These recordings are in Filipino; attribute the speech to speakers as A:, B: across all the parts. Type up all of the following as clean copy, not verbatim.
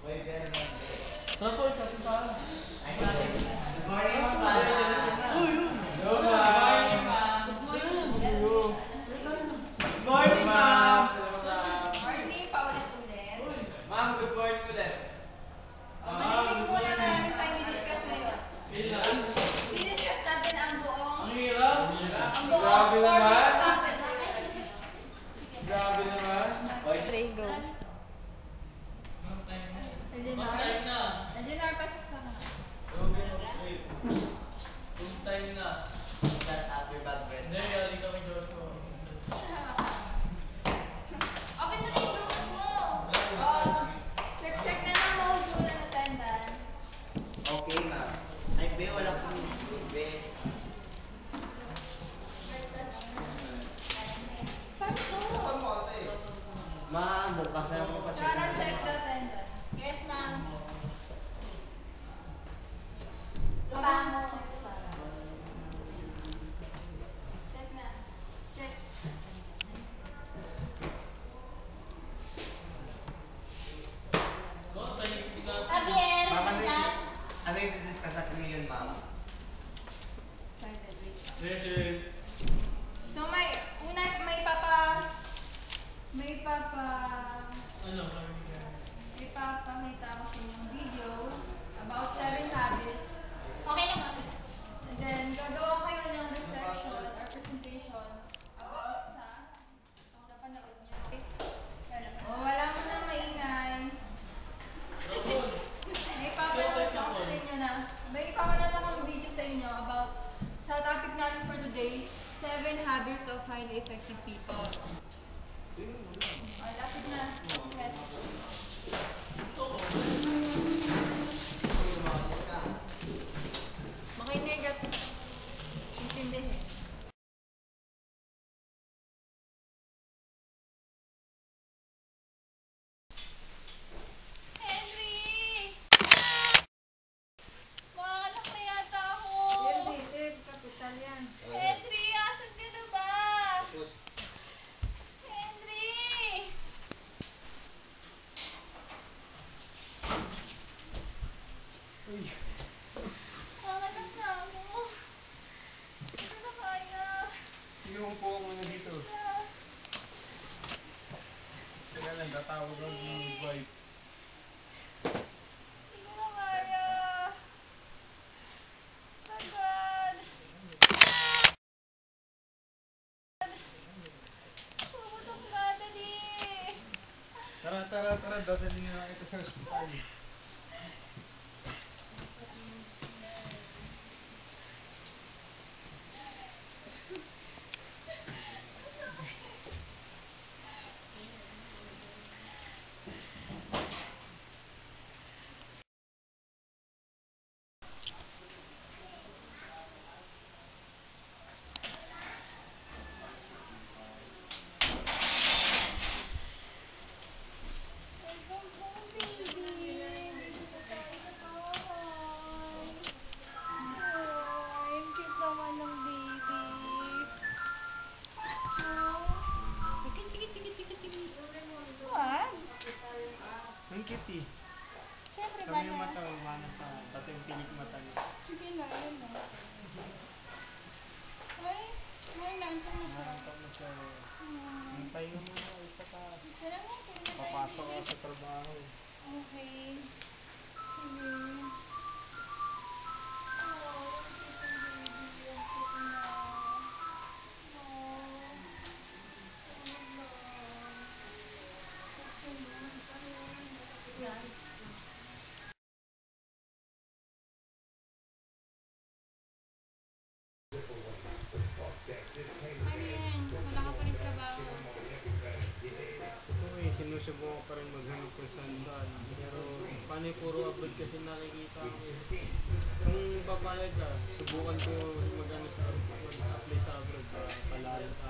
A: Good morning, Ma'am. Good morning, Ma'am.
B: Morning, paulit-ulit.
A: Ma'am, good morning ulit.
B: Marinig mo na namin tayo i-discuss ngayon.
A: Ilan?
B: I-discuss natin ang buong
A: Ang hirap.
B: 4 days topic.
A: Grabe naman.
B: Go. Engineer, pasok ka na.
A: Full time na.
C: Shut up your bad breath.
A: Hindi, yari kami Joshua.
B: Open mo na yung Bluetooth mo. Clip check na ng module and attendance.
C: Okay, ma'am. Ay, be, wala kang good, be.
B: Paano?
C: Ma'am, bukas na lang pa-check.
B: Tara, check the attendance. Yes, ma'am. Paano? Check na. Check. Javier,
C: Ma'am,
B: Javier.
C: ano yung discuss natin ngayon, ma'am?
B: Excited, wait.
A: Present.
B: So
A: Ano?
B: may papakita ko sa inyong video about 7 habits. Okay na ma'am. And then gagawa kayo ng reflection or presentation about sa napanood niyo. Wala mo nang maingay. May papanood ako sa inyo na. May papanood akong video sa inyo about sa topic natin for today, 7 habits of highly effective people. Lapit na. Yes. Makinig at intindihin.
D: Henry! Maanak na yata ako!
B: Kapital yan.
D: Henry, asan ka na ba? Henry! Maanak na ako. Hindi ko na kaya.
A: Sige, upo ka muna dito. Teka lang, tatawag ako ng midwife.
D: Hindi ko na kaya. Agad. Pumutok na, dali.
A: Tara, dadalhin na lang ito sa ospital.
D: Welcome home, baby. Dito na tayo sa bahay. Ay, ang cute naman ng baby. Wag.
A: Ang kitty.
D: Siyempre ba
A: Kami yung
D: na?
A: mata, umana sa dati yung pilik mata niya.
D: Sige na, yun na. Ay, naantok na siya.
A: Nakakap na siya. Hintay mo muna ako sa taas.
D: Tara na, tulog na tayo.
A: Papasok ako sa trabaho.
D: Okay. Sige. Oh, ang cute ng baby. Ang cute na. Oh. Tulog na. Yan. Ano yan? Wala ka pa rin trabaho.
A: Oo sinusubukan ko pa rin maghanap kung saan saan. Pero paano yung puro abroad kasi nakikita ko. Kung papayag ka, subukan ko mag-ano sa mag-apply sa abroad sa palayan sa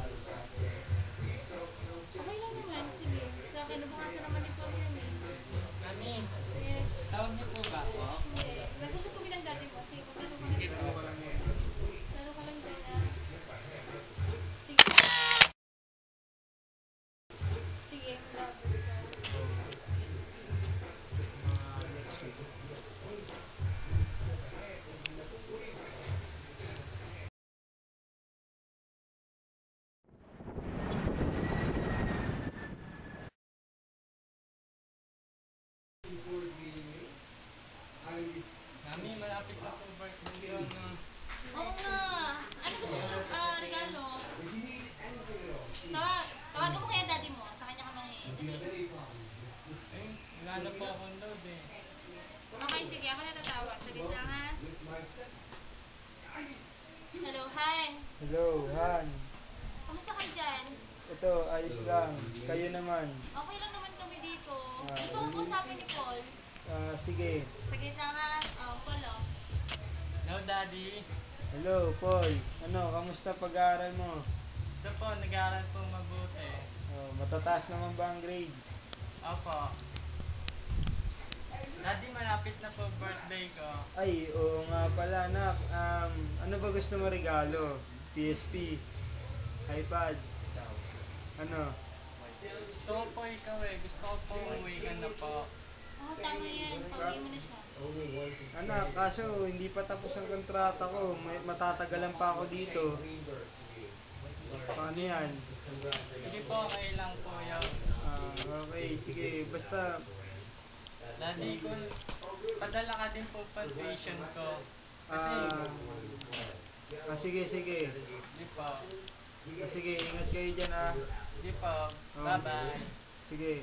D: Okay lang naman, sige. Sa akin, nabukasan naman ito yan eh.
C: Mami,
D: Yes.
C: tawag niyo po ba ako?
D: Hindi. Nagusap kami ng dati ko. Sige, kompleto ko
A: Sige,
D: na.
A: ano ka lang yun.
D: Lalo ka lang din ah. Sige. Sige, love ko.
A: Mga na po akong load eh.
D: Okay, sige. Ako natatawa. Saglit lang, ha? Hello, hi.
E: Hello, Han.
D: Kamusta kayo dyan?
E: Ito, ayos lang. Kayo naman.
D: Okay lang naman kami dito.
E: Ah,
D: Gusto ko kausapin ni Paul.
E: Sige.
D: Saglit lang, ha? Paul, oh.
A: Hello, Daddy.
E: Hello, Paul. Kamusta pag-aaral mo?
A: Ito po, nag-aaral po mabuti.
E: Matataas naman ba ang grades?
A: Opo. Daddy, malapit na po birthday ko.
E: Ay, oo nga pala, anak. Ano ba gusto mo regalo? PSP? iPad? Ano?
A: Gusto ko po ikaw eh. Gusto ko po umuwi ka na po.
D: Oo, tama yan. Pauwi mo na siya.
E: Anak, kaso hindi pa tapos ang kontrata ko. Matatagalan pa ako dito. Paano yan?
A: Sige po, okay lang po yun.
E: Okay, sige. Basta,
A: Daddy, kung padala ka din po pa tuition ko. Kasi,
E: sige.
A: sige po.
E: Sige, ingat kayo dyan
A: Sige po. Bye-bye.
E: Sige.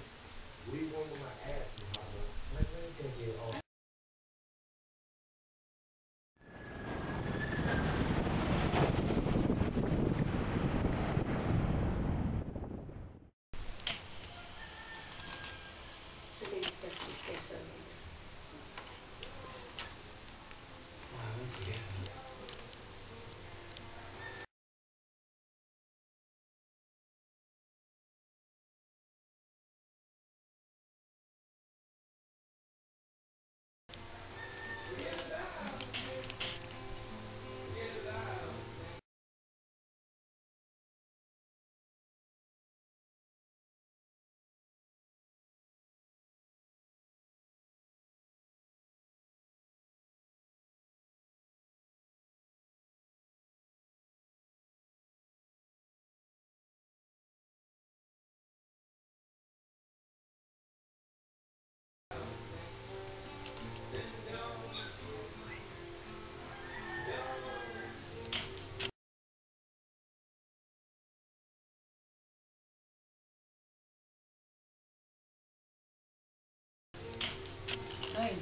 A: Ay,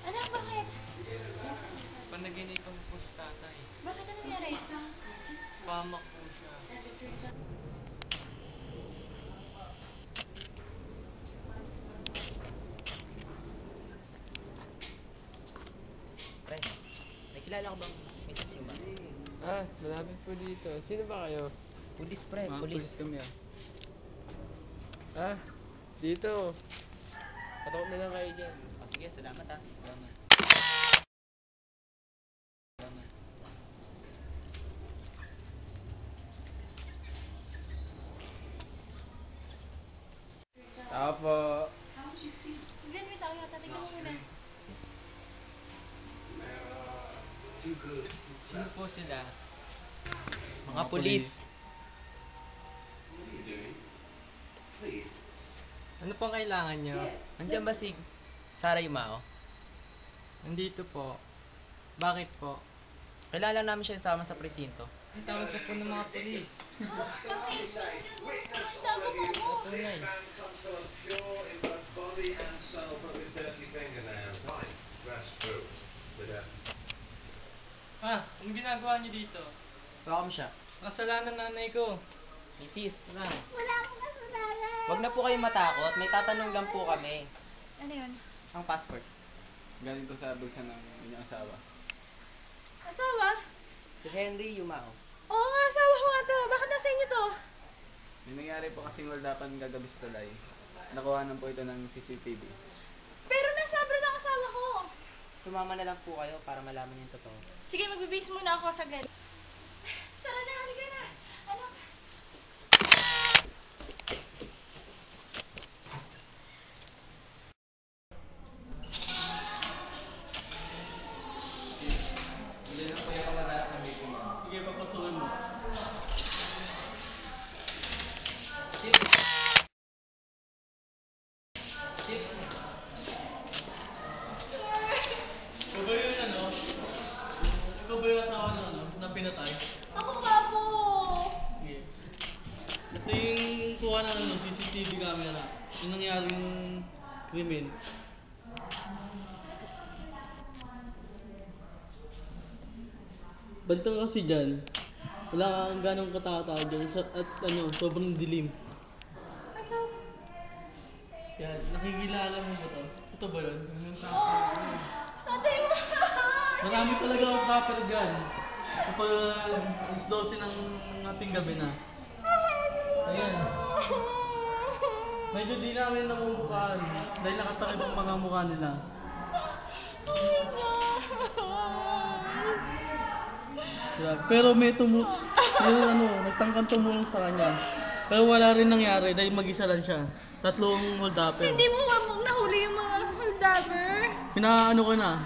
D: Anak, bakit?
A: panaginipan po si tatay.
D: Bakit ano nangyari?
A: Pamak po siya.
C: Pre, may kilala ko bang Mrs. Yuma?
F: Malapit po dito. Sino ba kayo?
C: Pulis, pre. Pulis.
F: Kami dito. Patok na lang kayo dyan.
C: Sige, salamat ha. Salamat.
F: Tao po.
D: Glenn, may tao yata. Tignan mo muna.
A: Sino po sila?
C: Mga pulis.
A: Ano pong kailangan nyo?
C: Nandiyan ba si Sarah Yumao?
A: Nandito po. Bakit po?
C: Kailangan namin siya isama sa presinto.
A: Ay, tawag ko po ng mga polis.
D: Tama mo ako.
A: Anong ginagawa nyo dito?
C: Welcome siya.
A: Kasalanan nanay ko.
C: Mrs.
A: Wala.
D: Wala akong kasalanan.
C: Huwag na po kayo matakot. May tatanong lang po kami.
D: Ano yun?
C: Ang passport.
F: Galing ko sa bulsa ng inyong asawa.
D: Asawa?
C: Si Henry Yumao.
D: Oo nga, asawa ko nga to. Bakit nasa inyo to?
F: May nangyari po kasing waldapan kagabi sa tulay. Nakuha po ito ng CCTV.
D: Pero nasa abroad ang asawa ko.
C: Sumama na lang po kayo para malaman yung totoo.
D: Sige, magbibihis muna ako saglit. Tara na, halika na. Ano?
F: Hindi na po yung kamadaan ng meeting niya.
A: Sige, papasukin mo. Ikaw ba yung ano? Ikaw ba yung asawa ng ano? Ng pinatay?
D: Ako nga po.
A: Sige. Ito yung kuha ng ano, CCTV camera.
G: yung nangyari yung krimen. Banda kasi dyan, wala kang ganong katatao dyan at sobrang dilim. Yan, nakikilala mo ba to? Ito ba yun?
D: Tatay mo!
G: Marami talaga akong rapper dyan. Kapag alas 12 ng ating gabi na. Ayan. Medyo di namin namumukhaan dahil nakatakip ang mga mukha nila. Pero may nagtangkang tumulong sa kanya. Pero wala rin nangyari dahil mag-isa lang siya. Tatlong holdupper.
D: Hindi mo nahuli yung mga holdupper?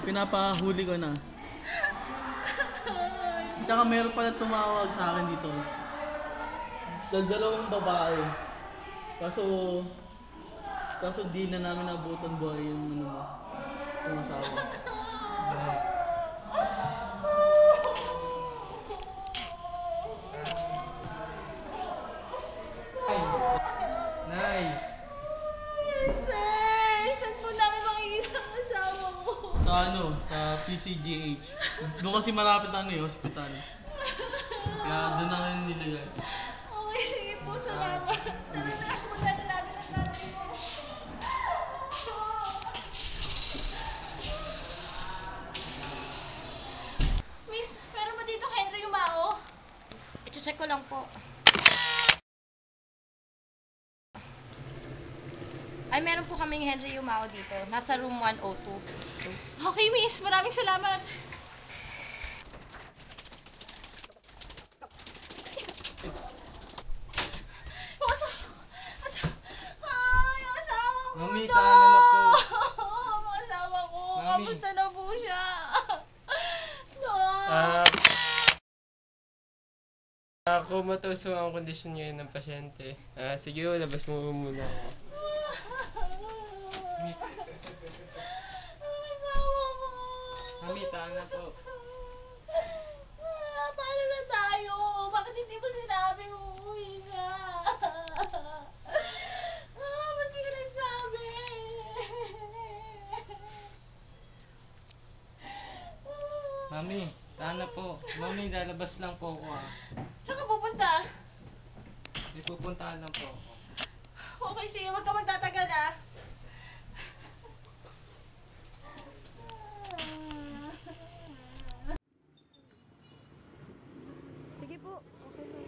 G: Pinapahuli ko na. Tsaka meron pala tumawag sa akin dito. Dalawang babae. Kaso di na namin nabutan buhay yung asawa.
A: Nay!
D: Sir, saan po namin makikita ang asawa mo?
G: Sa PCGH. Doon kasi malapit hospital. Kaya doon na rin nilagay.
D: Okay, sige po, salamat. Tara na, punta na natin ang tatay mo. Miss, meron ba dito Henry Yumao?
H: I-check ko lang po. Ay, meron po kaming Henry Yumao dito. Nasa room 102.
D: Okay, miss. Maraming salamat. Yung asawa ko.
A: Mami, tahanan na po.
D: Ang asawa ko.
A: Mami.
D: Kamusta na po siya? No.
A: Comatose ang kondisyon ngayon ng pasyente. Sige, labas mo muna ako.
D: Ang asawa ko.
A: Mami, tahanan na po.
D: Paano na tayo? Bakit hindi mo sinabing uuwi siya? Ba't di ka nagsabi?
A: Mami, tahanan na po. Mami, lalabas lang po ako
D: Saan ka pupunta?
A: May pupuntahan lang po ako.
D: Okay, sige. Huwag ka magtatagal ah.
H: Sige po. Okay po.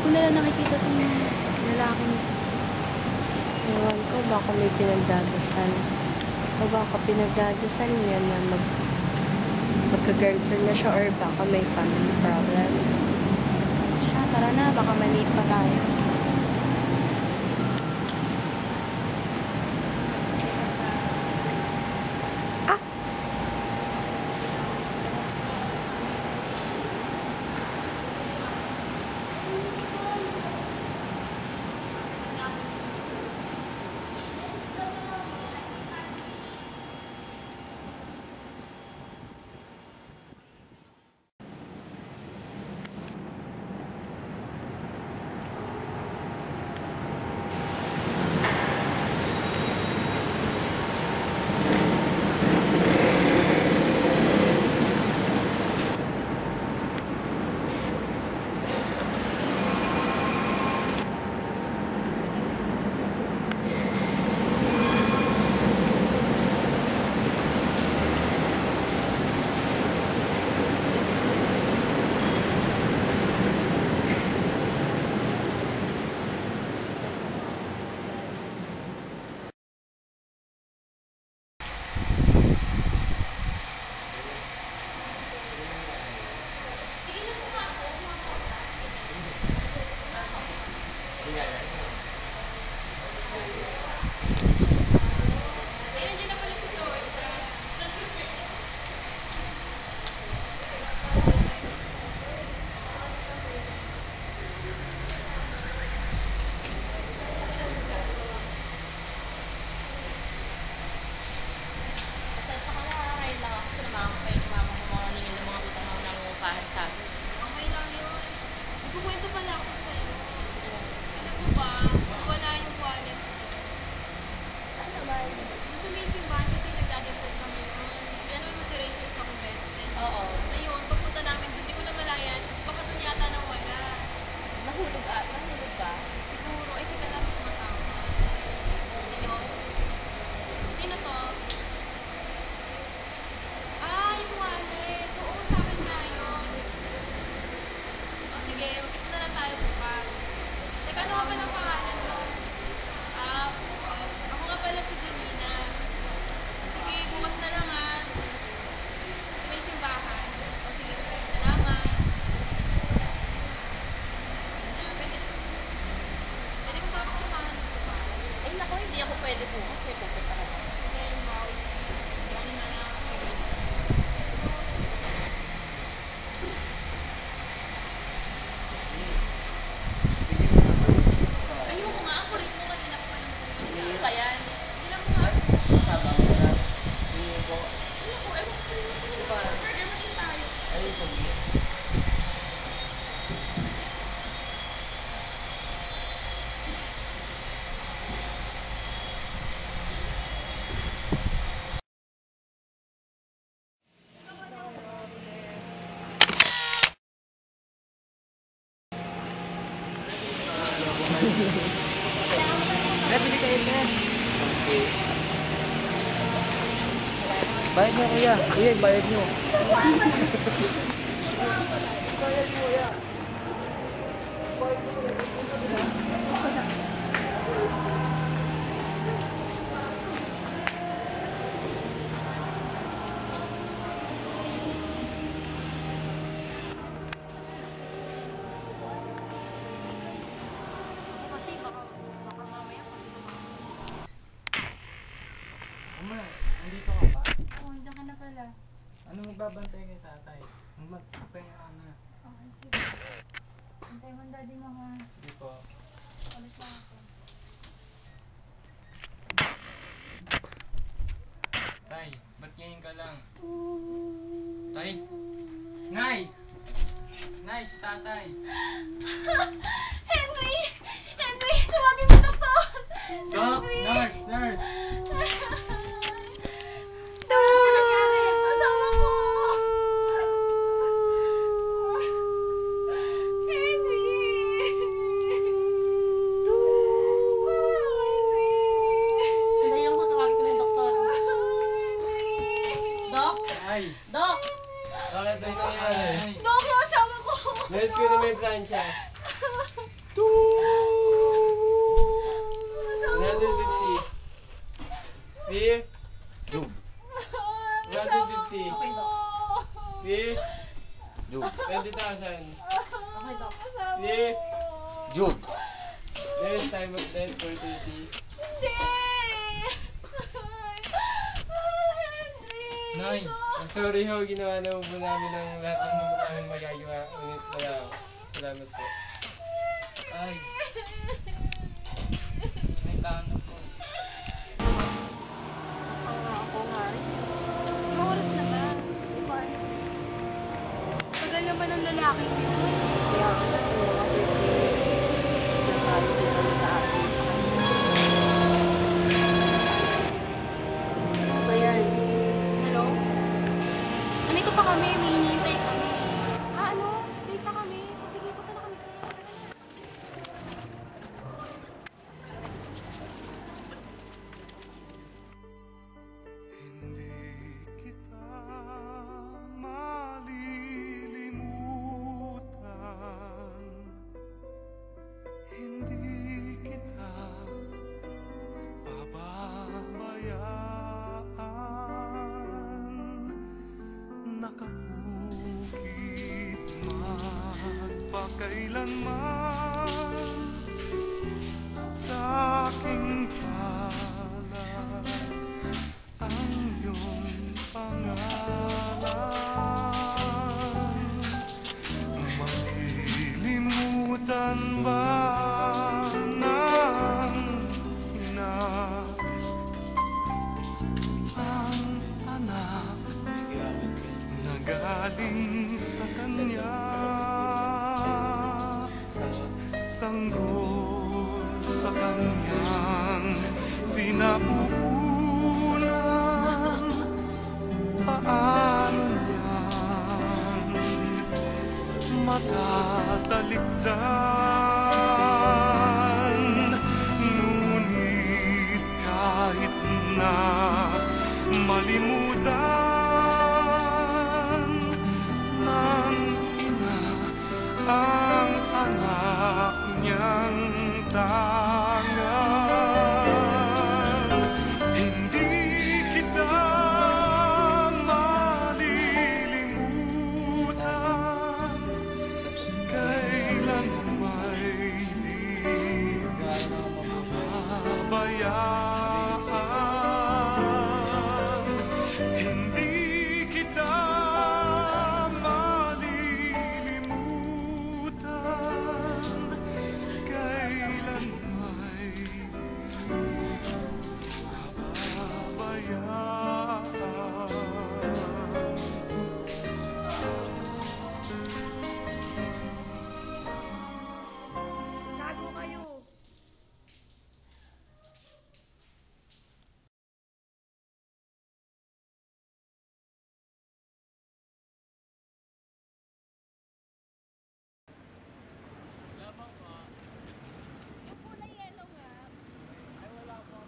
D: ko na lang nakikita itong lalaking ewan ko, baka may pinagdadasal. O baka pinagdadasal niya na magka-girlfriend na siya or baka may family problem. Siya, tara na, baka maliit pa tayo.
C: Bayad nyo kuya. Kuya, bayad nyo.
F: Ama, nandito ka ba?
B: Oo, nandiyan ka na pala.
F: Ano magbabantay kay tatay? Magpapahinga ka na.
B: Okay, sige. Antay mo ang daddy mo ha.
F: Sige po.
B: Alis lang ako.
E: Tay, ba't ngayon ka lang? Tay? Nay! Nay, si tatay!
B: Henry! Henry! Tawagin mo doktor!
E: Doc! Nurse! Nurse!
B: Asawa ko! Henry!
H: Sandali lang po, tawagin ko ng doktor. Dok?
E: Nay!
H: Dok?
E: Bakit tayo nangyari?
B: Dok, yung asawa ko!
E: Nurse ko na may plancha.
A: Guys, time of death for 30.
B: Hindi!
A: Nay, sorry ho, ginawa na po namin ang lahat ng aming magagawa. Ngunit wala ho. Salamat po. Ay. May tano po.
H: Ako nga rin. Anong oras na ba? Tagal naman ang lalaking yun.
D: Kaya ako na, yung mga birthday. Nagkano dito sa taas. Ano ba yan?
H: Hello? Nandito pa kami, may hinihintay kami. Ano? Late na kami. O sige, punta na kami sa'yo.
I: Nakapukit magpakailanman sa aking palad ang iyong pangalan. Malilimutan ba ng ina ang anak na galing sa kanya? Sanggol sa kanyang sinapupunan, paano niyan matatalikdan? Ngunit kahit na malimutan ng ina ang anak niyang tangan, hindi kita malilimutan. Kailan may di pabayaan, hindi kita malilimutan. Kailan may pabayaan.
H: Tago kayo. Yung kulay yellow nga. Ay, wala po.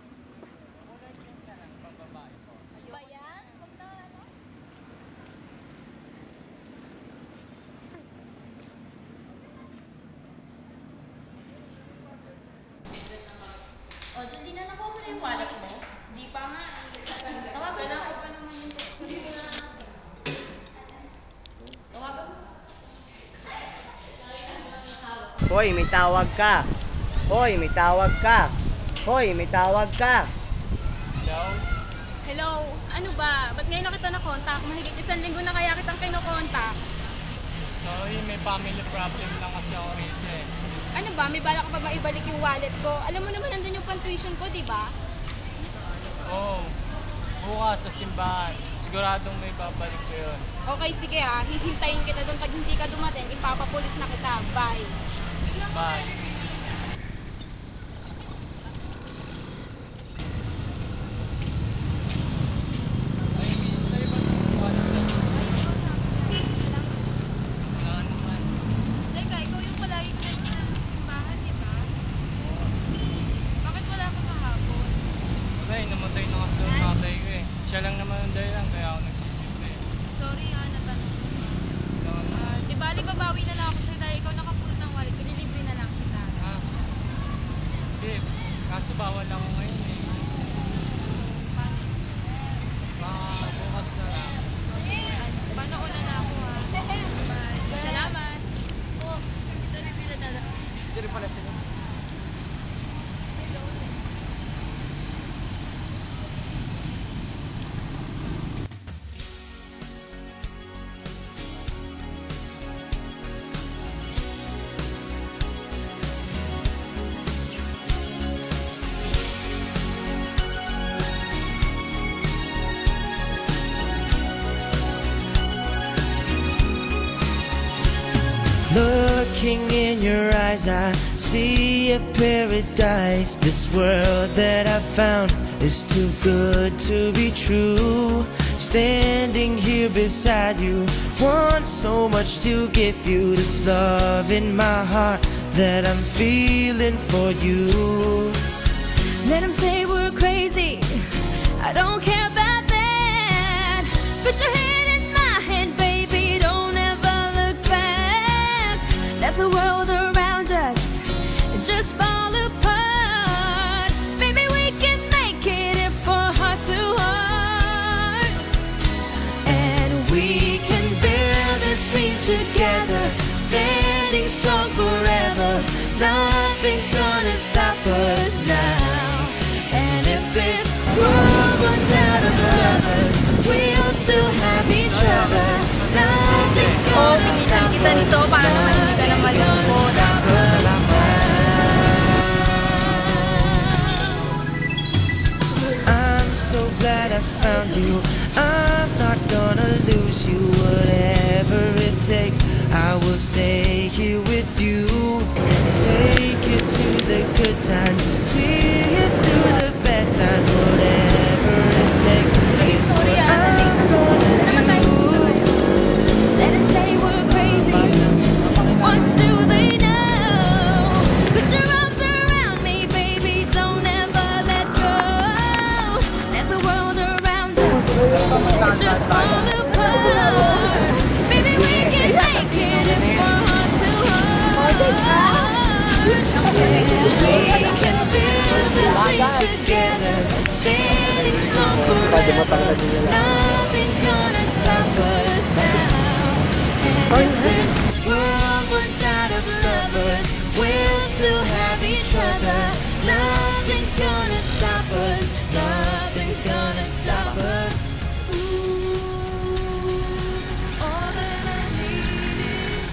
H: Kulay pink na lang, pambabae po. Ba yan? Huwag na ano?
J: O, Jolina, nakuha mo na yung wallet mo? Di pa nga. Tawagan ako pa naman yung text na natin. Tawagan mo.
E: Hoy, may tawag ka. Hoy, may tawag ka. Hoy, may tawag ka.
A: Hello?
H: Hello? Ano ba? Ba't ngayon na kita na-contact? Mahigit 1 linggo na kaya kitang kinokontak.
A: Sorry, may family problem lang kasi ako rito eh.
H: Ano ba? May bala ka pa ba ibalik yung wallet ko? Alam mo naman nandun yung pan-tuition ko, di ba?
A: Oo. Bukas sa simbahan. Siguradong may babalik ko yun.
H: Okay, sige hihintayin kita doon. Pag hindi ka dumating, ipapapulis na kita. Bye.
A: Bye. Ay, sa'yo ba ito? Wala naman.
H: Teka, ikaw yung palagi ko na sa simbahan, di ba? Bakit wala ka kahapon?
A: Wala eh, namatay na kasi yung tatay ko eh. Siya lang naman ang dahilan, kaya ako nagsisimple.
H: Sorry natanong ko.
A: Ikaw na.
H: Di bali, babawi na lang ako sa'yo dahil ikaw nakapulot ng wallet ko. Nilibre na lang kita.
A: Ha? Sige, kaso bawal ako ngayon eh. Baka bukas na lang.
H: Panoon na ako Bye. Salamat.
J: Oh, ito na sila dada.
A: Hindi rin pala sila.
K: Looking in your eyes, I see a paradise. This world that I found is too good to be true. Standing here beside you, want so much to give you. This love in my heart that I'm feeling for you.
H: Let them say we're crazy, I don't care about that. Put your head in my hand, baby, don't ever look back. Let the world around us just fall apart. Baby, we can make it if we're heart to heart. And we can build this dream together, standing strong forever. Nothing's gonna stop us now. And if this world runs out of lovers, we'll still have each other. Nothing's gonna stop us now.
K: I'm so glad I found you. I'm not gonna lose you. Whatever it takes, I will stay here with you. Take you to the good times, see you through the bad times. Whatever it takes is what I'm gonna do.
H: Let them say we're crazy, what do they know? Put your arms around me, baby, don't ever let go. Let the world around us just fall apart. Baby, we can make it if we're heart to heart. We can build this dream together, standing strong forever. Nothing's gonna stop us now. And if this world runs out of lovers, we'll still have each other. Nothing's gonna stop us. Nothing's gonna stop us. All that I need is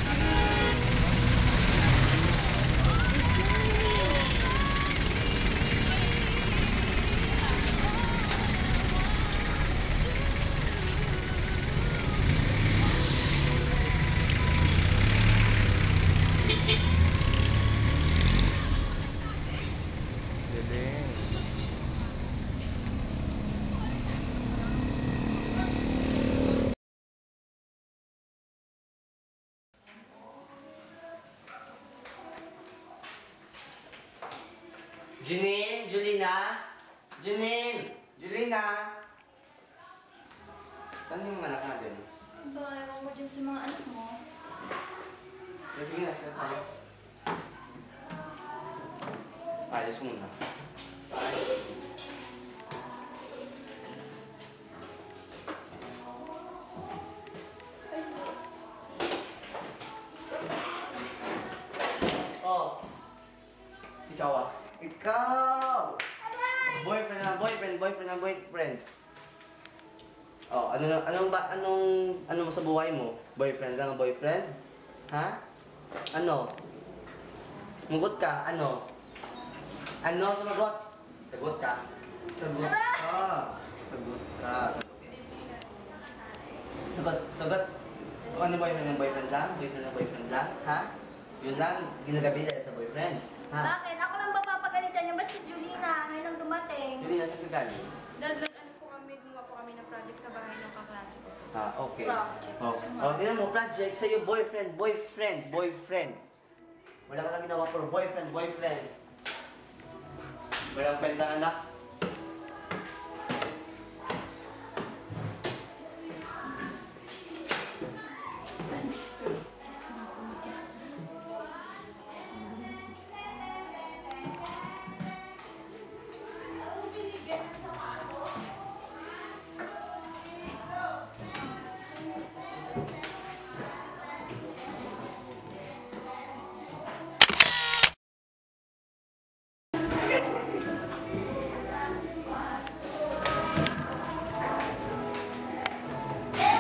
L: Janine, Julina, Janine, Julina. Saan yung anak natin?
B: Ba, ewan ko dyan sa mga anak mo.
L: Sige na, sige tayo. Alis muna. Oh. Ikaw ah. Ikaw! Boyfriend na boyfriend. Oh, ano mo sa buhay mo? Boyfriend lang ang boyfriend? Ha? Ano? Sumagot ka, ano? Ano sumagot? Sagot ka. Sagot ka. Sagot ka. Sagot. Ano boyfriend lang? Boyfriend lang? Ha? Yun lang, ginagabi dahil sa boyfriend. Ha?
B: Bakit? Ako lang ba papagalitan niya? Ba't si Julina? Ngayon lang dumating.
L: Julina, sa kagali?
J: Gumawa po kami ng project sa bahay ng kaklase ko.
L: Ah, okay.
B: Project.
L: Tingnan mo, project sa'yo, boyfriend. Wala ka lang ginawa for boyfriend. Walang kwentang anak.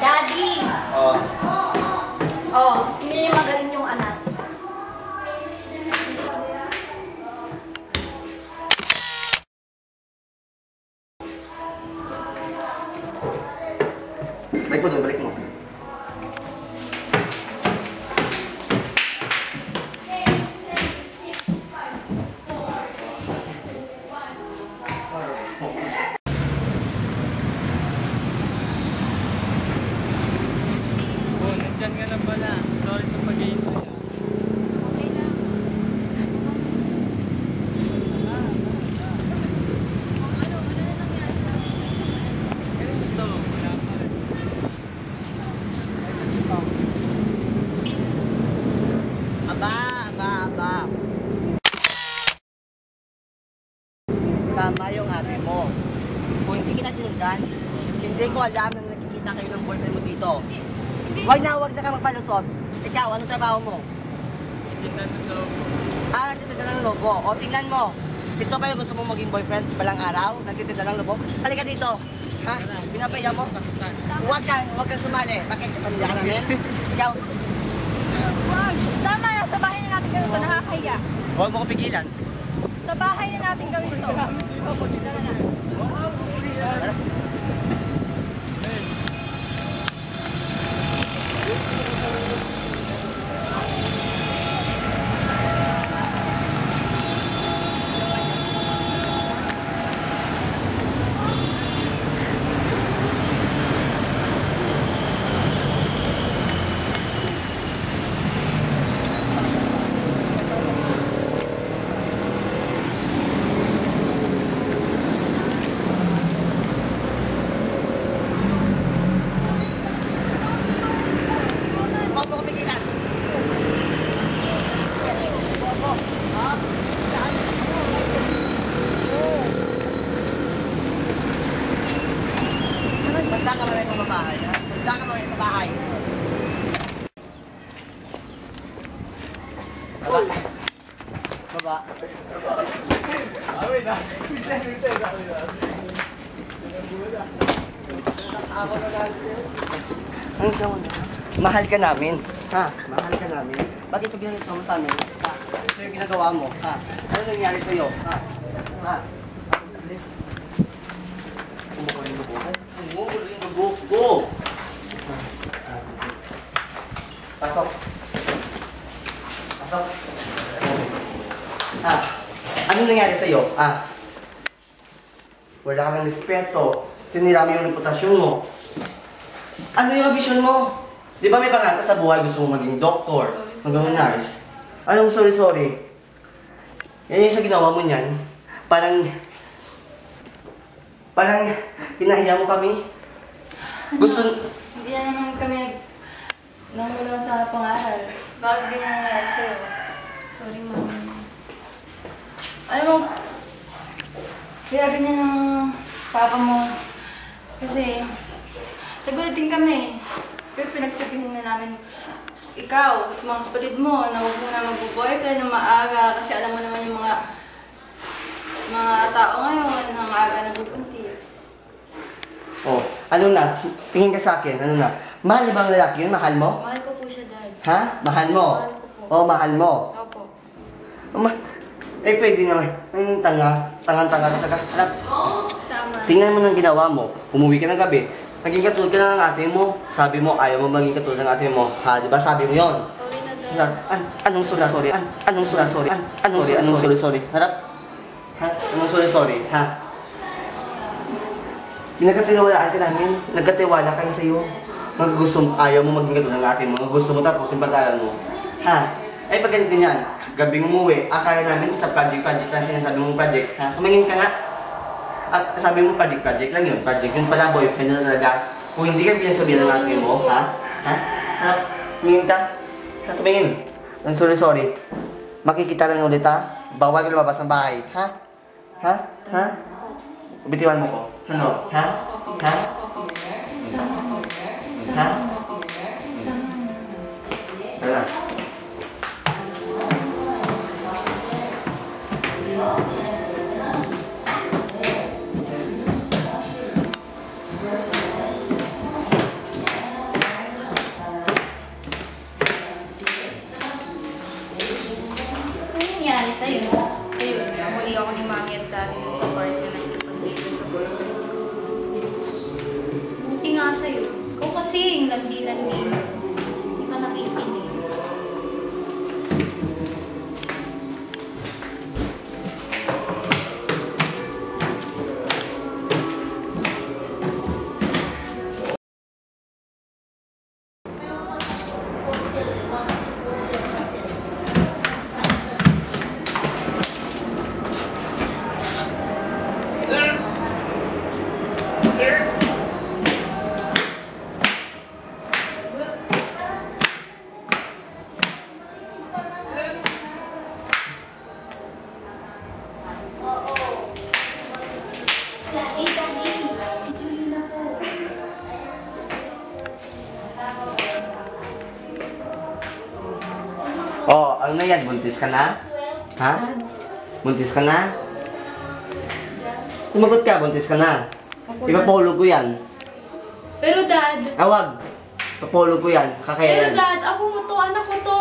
B: Daddy! Hindi magaling yung anak.
L: Balik mo. tama yung ate mo. Kung hindi kita sinundan, hindi ko alam na nakikita kayo ng boyfriend mo dito. Huwag na ka magpalusot. Ikaw, anong trabaho mo?
A: Tingnan ng loob.
L: Nagtitinda ng lobo. O, tingnan mo. Ito ba yung gusto mo maging boyfriend balang araw? Nagtitinda ng lobo? Halika dito. Ha? Pinapaya mo? Huwag kang sumali. Bakit? Pamilya ka namin? Ikaw?
B: Wag! Tama na, sa bahay na natin gawin ito, nakakahiya.
L: Huwag mo ko pigilan.
B: Sa bahay na natin gawin ito. Tara na.
L: Baba. Mahal ka namin. Ha? Mahal ka namin. Bakit ito ginagawa mo sa amin? Ha? Ito yung ginagawa mo. Ha? Ano nangyari sa'yo? Ha? Ha? Please. Umuko rin dugo. Umuko rin dugo ko. Pasok. Pasok. Ha? Ano nangyari sa'yo? Ha? Wala ka ng respeto. Sinira mo yung reputasyon mo. Ano yung ambisyon mo? Di ba may pangarap sa buhay gusto mo maging doktor, maging nurse? Anong sorry? Yan yung sa ginawa mo niyan. Parang hinahiya mo kami. Gusto...
B: Hindi na naman kami nangulong sa pangaral. Bakit ganyan nangyari sa'yo? Sorry, mami. Alam mo, kaya ganyan ang papa mo. Kasi, nagulat din kami. Pero pinagsabihin na namin, ikaw at mga kapatid mo, na huwag mo na mag-boyfriend na maaga. Kasi alam mo naman yung mga tao ngayon, na maaga nabubuntis.
L: Oh, ano na? Tingin ka sa akin, ano na? Mahal ba ang lalaki yun? Mahal mo?
B: Mahal ko po siya, Dad.
L: Ha? Mahal mo?
B: Mahal ko po.
L: Oh, mahal mo?
B: Opo.
L: Pwede naman. Ang tanga. Harap.
B: Tama.
L: Tingnan mo ng ginawa mo. Umuwi ka ng gabi. Naging katulad ka na ng ate mo. Sabi mo, ayaw mo maging katulad ng ate mo. Ha, di ba? Sabi mo yon.
B: Sorry na, Dad.
L: Anong sorry? Anong sorry? Harap. Ha? Anong sorry? Ha? Pinagkatiwalaan ka namin. Nagkatiwala kami sa'yo. Ayaw mo maging katulad ng ate mo. Gusto mo tapos yung pag-aaral mo. Ha? Ay, pag ganyan, gabing umuwi, akala namin sa project lang sinasabi mong project. Ha? Tumingin ka nga. Sabi mo project lang yun. Project yun pala, boyfriend na talaga. Kung hindi ka pinasabihan ng ate mo, ha? Ha? Ha? Tumingin ka? Ha? Tumingin. Ang sorry. Makikita ka na ulit, ha? Bawal ka lumabas ng bahay, ha? Ha? Ha? Bitiwan mo ko. Ano? Ha? Ha? Ha? Tara.
J: Sa'yo. Ayun, nahuli ako ni Mami at Daddy sa party na nakikipag-date sa boyfriend. Buti nga sa'yo. Ikaw kasi yung landi-landi. Hindi ka nakikinig.
L: Ano yan? Buntis ka na? Ha? Buntis ka na? Sumagot ka, buntis ka na. Ipapolo ko yan.
J: Pero dad,
L: Awag. Papolo ko yan.
J: pero
L: Kakayanan.
J: dad, ako mo to, anak ko to.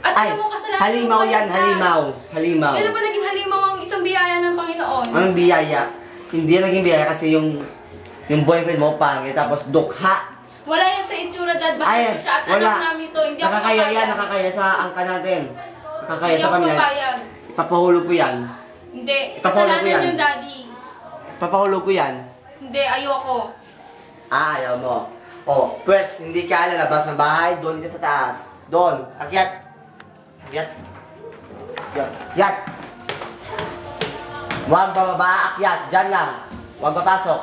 J: At
L: Ay,
J: alam mo kasalanan
L: halimaw
J: ko,
L: yan,
J: dad.
L: halimaw. Halimaw.
J: Kailan ba naging halimaw ang isang biyaya ng Panginoon?
L: Anong biyaya? Hindi yan naging biyaya kasi yung boyfriend mo pangit tapos dukha.
J: Wala yan sa itsura, dad. Bakit
L: Ay,
J: ko siya? At
L: wala.
J: anak namin to. Hindi ako
L: Nakakaya
J: papayag.
L: yan, nakakaya sa angka natin. Nakakaya
J: Hindi
L: sa
J: ako
L: pamilya.
J: papayag.
L: Ipapahulog ko yan.
J: Hindi.
L: Ipapahulog ko
J: Kasalanan
L: yan.
J: yung daddy.
L: Ipapahulog ko yan.
J: Hindi, ayoko.
L: Ayaw mo. Oh, pwes, hindi ka lalabas ng bahay, doon ka sa taas. Doon, akyat. Akyat. Akyat. Huwag bababa, akyat. Diyan lang. Huwag papasok.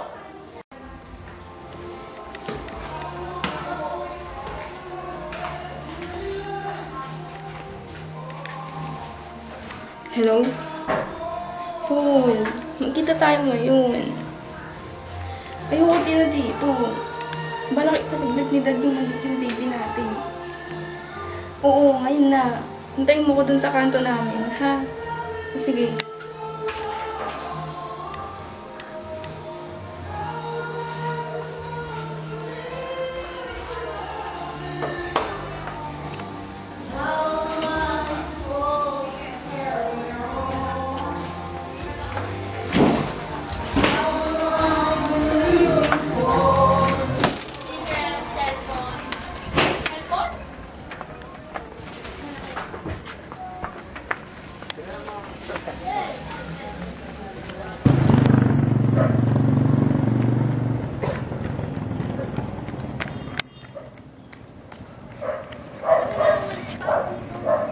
J: Hello? Paul, magkita tayo ngayon. Ayoko din na dito. Balaki kalaglag ni dad yung nandito yung baby natin. Oo, ngayon na. Hintayin mo ko dun sa kanto namin, ha? Sige.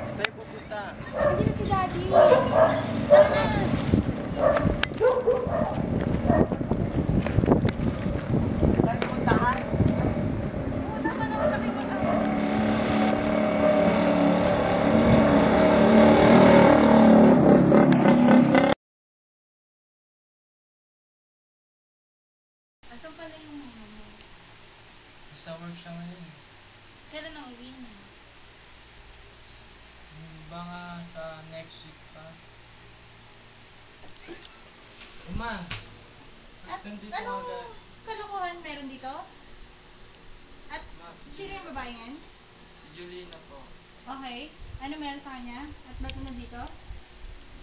J: Hindi na si daddy. Asan pala yung mama mo?
A: Sa work siya ngayon.
J: Kailan ang uwi niya?
A: Baka sa next week pa. Uma!
B: At
A: Nandito
B: anong
A: agad.
B: kalokohan meron dito? At
A: Ma, si
B: sino yung babae yan?
A: Si Julina po.
B: Okay. Ano meron sa kanya? At ba't nandito?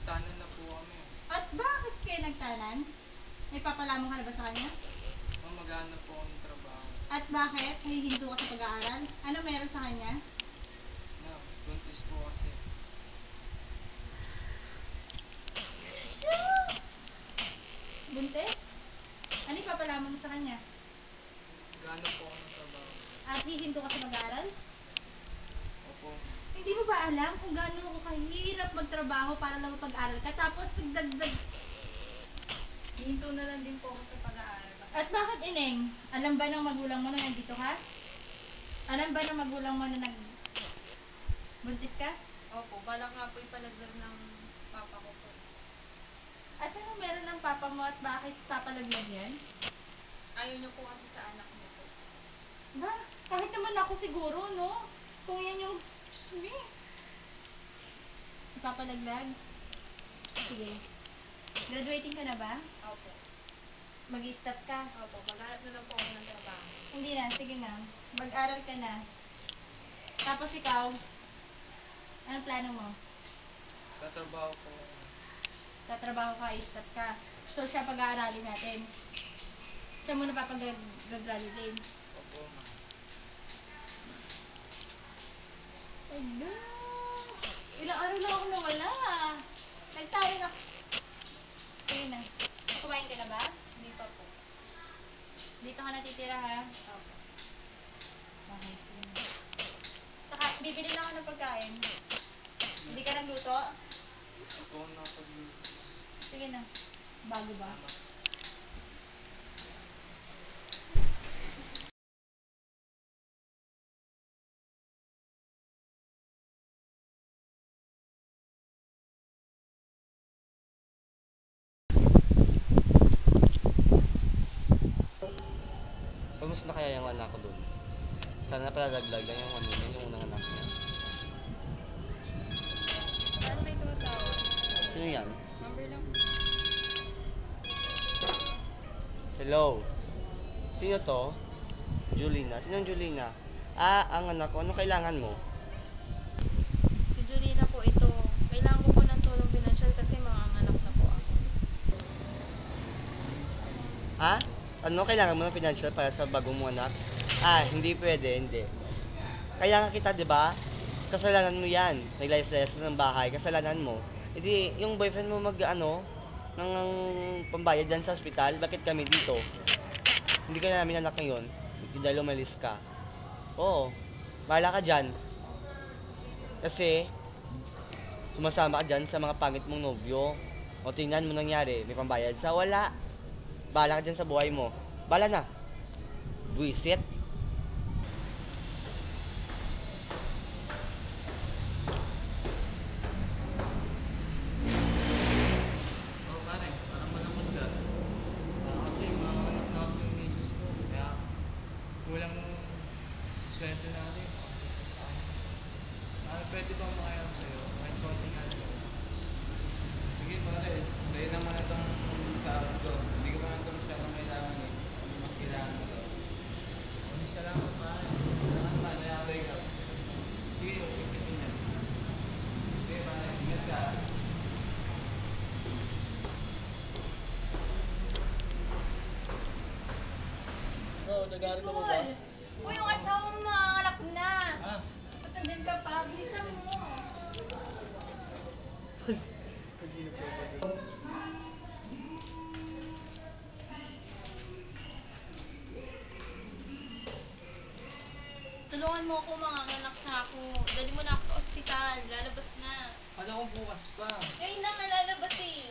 A: Tanan na po kami.
B: At bakit kayo nagtanan? May papalamong ka na ba sa kanya?
A: Maghanap po kami trabaho.
B: At bakit? Nahihinto ka sa pag-aaral? Ano meron sa kanya?
A: Na, buntis po kasi.
B: Buntis? Ano yung papalamong mo sa kanya?
A: Maghanap po kami trabaho.
B: At hihinto ka sa pag-aaral?
A: Opo.
B: Hindi mo ba alam kung gaano ako kahirap magtrabaho para lang mapag-aral ka? Tapos nagdagdag.
J: Hinto na lang din po ako sa pag-aaral.
B: At bakit, Ineng? Alam ba ng magulang mo na nandito ka? Alam ba ng magulang mo na buntis ka?
J: Opo, balak nga po ipalaglag ng papa ko po.
B: At ano meron ng papa mo at bakit papalagyan yan?
J: Ayaw niyo po kasi sa anak niyo po.
B: Ba, kahit naman ako siguro, no? Kung yan yung... Shmi. Ipapalaglag? Sige. Graduating ka na ba?
J: Opo.
B: Mag-i-stop ka?
J: Opo, maghanap na lang po ako ng trabaho.
B: Hindi na, sige na. Mag-aral ka na. Tapos ikaw, anong plano mo?
A: Tatrabaho po.
B: Tatrabaho ka, i-stop ka. So siya pag-aaralin natin. Siya muna papag-graduate.
A: Opo, ma.
B: Ala! Ilang araw na ako nawala. Nagtari na. Sige na. Kumain ka na ba?
J: Hindi pa po.
B: Dito ka natitira ha?
J: Opo.
B: Okay, sige na. Saka, bibili lang ako ng pagkain. Hindi ka nagluto?
A: Opo, nakapagluto.
B: Sige na. Bago ba?
L: Kamusta na kaya yung anak ko doon? Sana pala laglag lang yung ano, yung unang anak niya. Sino yan?
B: Number lang.
L: Hello? Sino to? Julina. Sinong Julina? Ah, ang anak ko. Anong kailangan mo?
J: Si Julina po ito. Kailangan ko po ng tulong financial kasi manganganak na po ako.
L: Ha? Ano kailangan mo ng financial para sa bagong mo anak? Ah, hindi pwede, hindi. Kailangan kita, di ba? Kasalanan mo yan. Naglayas-layas mo ng bahay, kasalanan mo. Hindi, yung boyfriend mo ng pambayad dyan sa ospital, bakit kami dito? Hindi ka namin anak ngayon, dahil umalis ka. Oo, bahala ka dyan. Kasi, sumasama ka dyan sa mga pangit mong nobyo. O tingnan mo nangyari, may pambayad sa wala. Bahala ka dyan sa buhay mo. Bahala na. Buisit.
F: Oh, pare, parang malungkot ka.
A: Kasi mga anak na kasi yung misis ko. Kaya kulang ng sweldo natin. Tapos sa akin. Pwede bang makayang sa'yo? Kahit konting ano.
F: Sige pare, sa'yo naman itong sahod ko. Hindi ko naman ito masyadong kailangan eh. Hindi mas kailangan ko to.
A: Salamat pare.
F: Salamat pare, sa'yo ka. Sige, isipin yan. Sige pare, ingat ka.
G: Bro, nag-aaral ka ba ba?
B: Uy, yung asawa mo manganganak na.
G: Ah.
B: Ba't nandyan ka pa? Bilisan mo.
J: Tulungan mo ako, manganganak na ako. Dali mo na ako sa ospital. Lalabas na.
A: Kala ko bukas pa.
J: Ngayon na nga lalabas eh.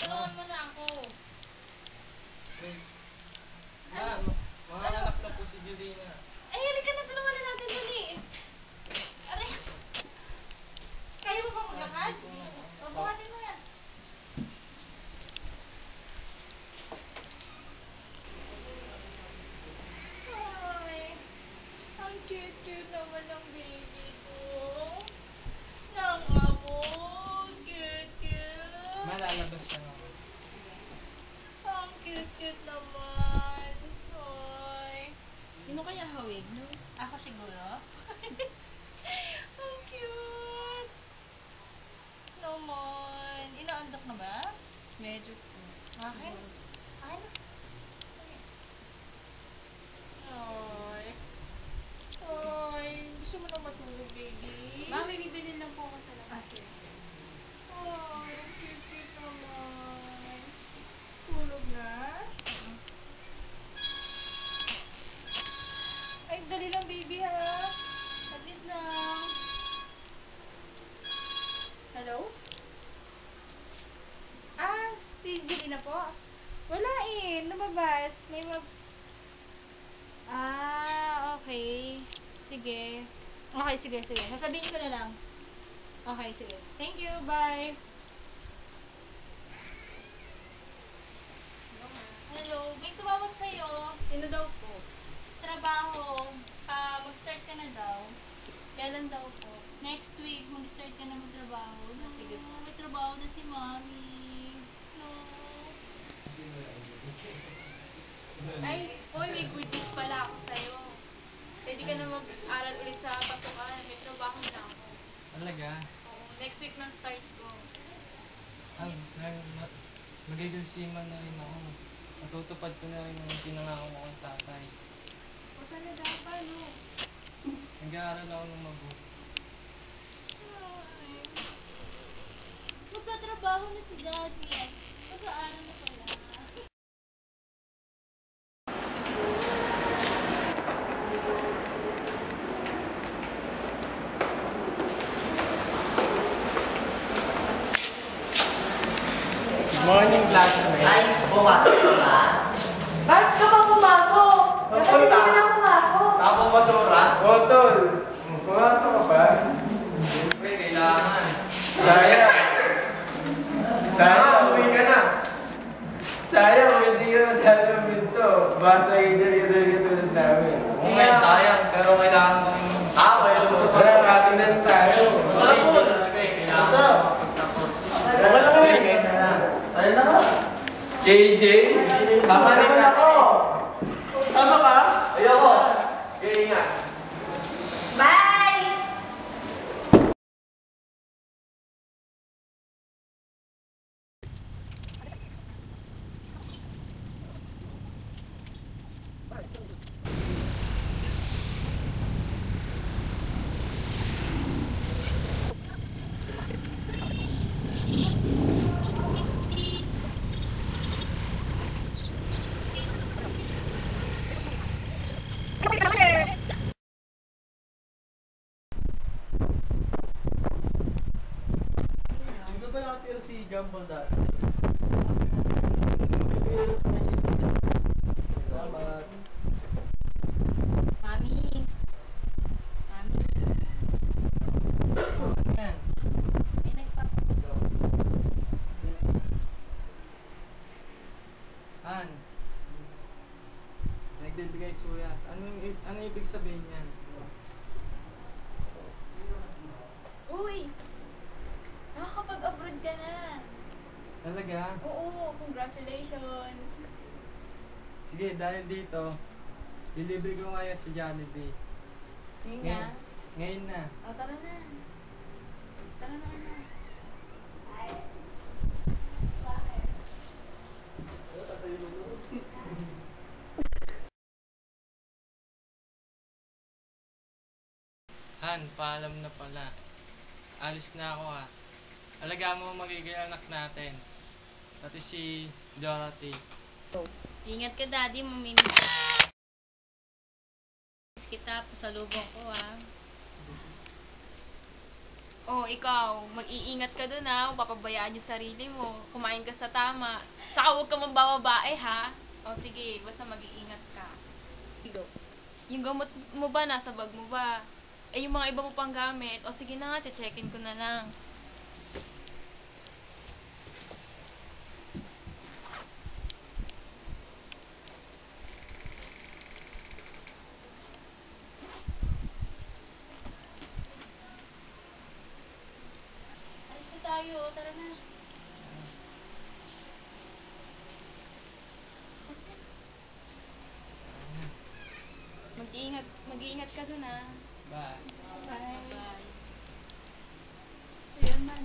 J: Tulungan mo na ako.
A: Mga anak na po si Julina.
B: Ay, halika na. Tulungan na natin dali. Aray. Kaya mo ba maglakad? Buhatin mo yan. Ay, ang cute-cute naman ng baby ko. Nang ako. Cute-cute.
A: Malalabas ka naman.
B: Ang cute-cute naman. Hoy.
J: Sino kaya hawig, no?
B: Ako siguro? Ang cute. Naman. Inaandak na ba?
J: Medyo po.
B: Akin? Akin na. Ay. Ay. Gusto mo na matulog, baby?
J: Mami, bibili lang po ako sa labas.
B: Ay, ang cute-cute naman. Tulog na? Ay, dali lang, baby, ha? Saglit lang. Hello? Ah, si Julina po? Wala eh, lumabas. Ah, okay. Sige. Okay, sige. Sasabihin ko na lang. Okay, sige. Thank you, bye. Hello, may tumawag sa'yo.
J: Sino daw po?
B: Trabaho. Mag-start ka na daw.
J: Kailan daw po?
B: Next week, mag-start ka na magtrabaho. No,
J: Sige po.
B: may trabaho na si Mami. No.
J: Ay, oy, may good news pala ako sa'yo. Pwede ka na mag-aral ulit sa pasukan. May trabaho na ako.
A: Talaga?
J: Oo, next week na start ko.
A: Magiging seaman na rin ako. Matutupad ko na rin ang pinangako ko kay tatay.
B: O talaga, paano?
A: Nag-aaral ako ng mabuti.
B: Ay. Magtatrabaho na si Daddy. Mag-aaral na pala.
A: Morning classmate.
L: Ay, bumasok ka.
B: Bakit ka pa pumasok? Dapat hindi ka na pumasok.
E: Tapos basura? Botol. Pumasok ka ba?
F: Siyempre, kailangan.
E: Sayang. Sayang, uwi ka na. Sayang, hindi ka na sa alam pinto. Basta hindi tulad namin.
F: Okay, sayang. Pero kailangan kong...
E: Mayroon sa pagkakatinan tayo.
F: Wala po. Kailangan ko magtapos.
E: Wala
F: KJ?
L: Tama naman ako!
G: Tama ka?
L: Ayoko! Kaya nga.
B: Bye!
G: Hindi ba nakatira si Jumbo dati? Salamat.
B: Mami. Mami.
G: Yan.
B: May nagpap...
A: Han. Nagbibigay suya. Ano ibig sabihin yan?
B: Uy! Nakakapag-abroad ka na.
A: Talaga?
B: Oo, congratulations.
A: Sige, dahil dito, dilibre ko ngayon si Jollibee.
B: Ngayon na.
A: Ngayon na.
B: O, tara na. Tara na, anak.
A: Han, paalam na pala. Alis na ako ha. Alagaan mo magiging anak natin. Pati si Dorothy.
M: Ingat ka, Daddy. Mamimiss kita. Pasalubong ko, ha. Oh, ikaw. Mag-iingat ka dun, ha. Huwag papabayaan yung sarili mo. Kumain ka sa tama. Saka huwag ka mambababae, ha. O, sige. Basta mag-iingat ka. Yung gamot mo ba? Nasa bag mo ba? Eh, yung mga iba mo pang gamit. O, sige na nga. Checkin ko na lang. Alis na tayo. Tara na. Mag-iingat ka dun, ha.
A: Bye.
M: Bye. Bye.
B: So, yun man.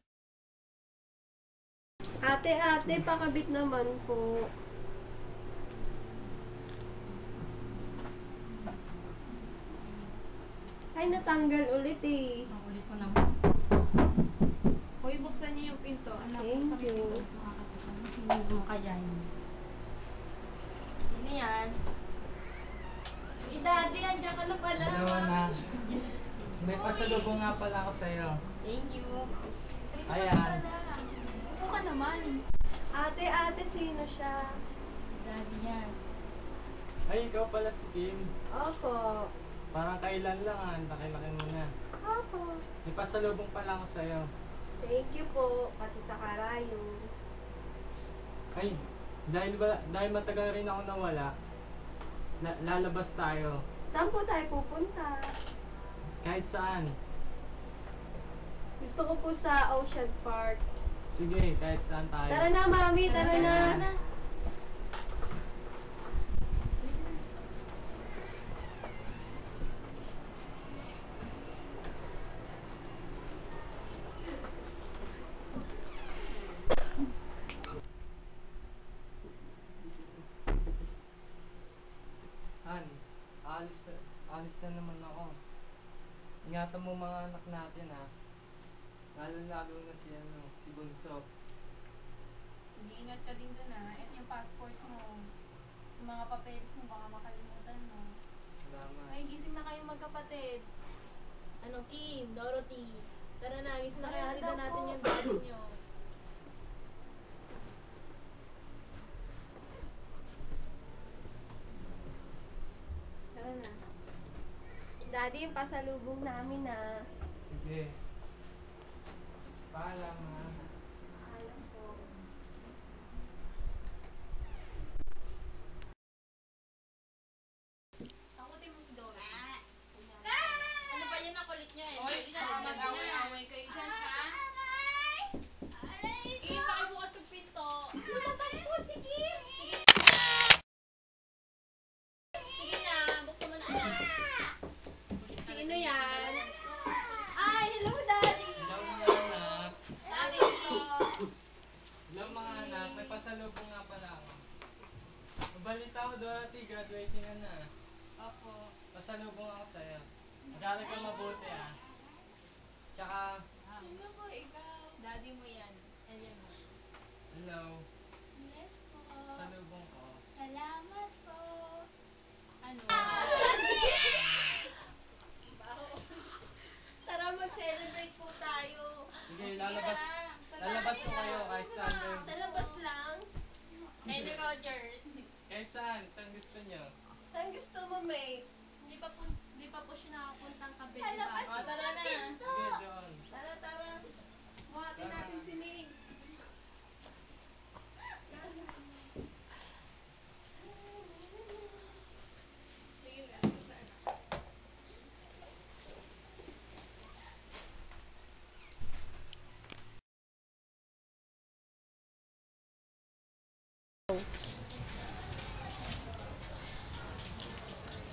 J: Ate, pakabit naman po. Ay, natanggal ulit eh.
B: Ulit mo naman. Uy, buksan niyo yung pinto. Anak,
J: Thank
B: buksan
J: you.
B: yung pinto. Hindi mo kaya yun. Sino yan? Daddy, andyan ka na pala.
A: Hello, anak. May pasalubong nga pala ako sa'yo.
B: Thank you.
A: Ayan.
B: Upo ka naman.
J: Ate, sino siya?
B: Daddy yan.
A: Ay, ikaw pala si Kim.
J: Opo.
A: Parang kailan lang ah. Laki-laki mo na.
J: Opo.
A: May pasalubong pala ako sa'yo.
J: Thank you po. Pati sa karayo.
A: Ay, dahil matagal rin ako nawala, lalabas tayo.
J: Saan po tayo pupunta?
A: Kahit saan.
J: Gusto ko po sa Ocean Park.
A: Sige, kahit saan tayo.
J: Tara na, Mami. Tara na.
A: Han, alis na naman ako. Ingatan mo mga anak natin ha. Lalo na si Bunso.
B: Mag-iingat ka din dun ha. Ito yung passport mo. Yung mga papeles mo, baka makalimutan mo.
A: Salamat.
B: Ay, gising na kayong magkapatid.
M: Ano, Kim? Dorothy? Tara na, gising na kayo.
B: Tara
M: Halidan
B: na
M: natin
B: po.
M: yung daddy nyo.
J: Tara na. Daddy, yung pasalubong namin na.
A: Sige. Paalam ha.
J: Alam po.
M: Takutin mo si Dorothy. Ano ba yan ang kulit niya eh? Pwede na, mag-away-away kayo dyan, ha? Isa kayo bukas ng pinto. Lumabas po, sige! Sige na, buksan mo na anak.
B: Sino yan? Ay, hello, Daddy!
A: Hello mga anak.
M: Daddy po.
A: Hello mga anak. May pasalubong nga pala ako. Mabalita ko, Dorothy, graduating ka na.
M: Opo.
A: Pasalubong ako sa'yo. Mag-aaral ka mabuti ah. Tsaka,
M: Sino po ikaw? Daddy mo yan. Ayan mo.
A: hello.
B: Yes po.
A: Pasalubong ko.
B: Salamat po.
M: Ano?
B: Tara, mag-celebrate po tayo.
A: Sige, lalabas ko kayo kahit saan kayo.
B: Sa labas lang.
M: Hey, Rogers.
A: Kahit saan gusto nyo.
B: Saan gusto mo, May?
M: Di pa po siya nakapuntang kabili
B: Sa labas
M: ba?
B: tara na.
A: Sige, doon.
B: Tara, tara. Buhatin natin si May.
M: Sige na, saan?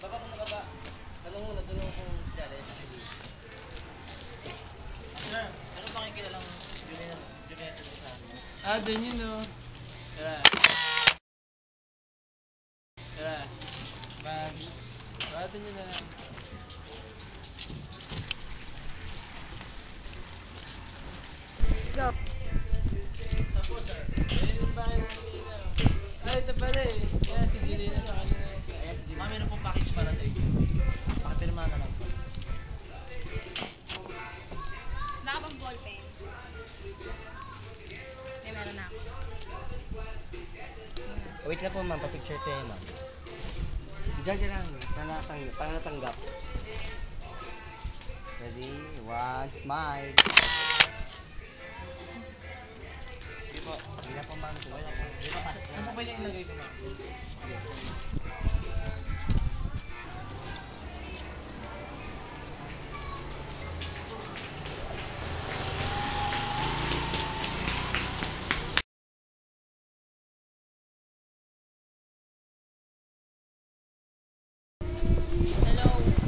L: Baba ko na baba. Tanong muna, tanong kung dali.
C: Sir, ano bang kilalang Juliet sa amin?
A: Ah, din yun o. Tara. Tara. Batin nyo na lang.
B: Go.
A: Tapos sir. Ayun yung bahay natin dito. Ay, ito pala eh. Yan, si Jelena sa kanila.
C: Ayan, si Ma'am, meron pong package para sa inyo. Pakipirma na lang.
M: Wala ka bang ballpen? Hindi, meron na ako.
L: Wait lang po ma'am, pa-picture tayo ma'am. Diyan ka lang, para natanggap. Ready? One, smile.
C: Sige po.
L: Hindi na po ma'am, wala po.
C: Sige po, ano po pwede ilagay ko, ma'am?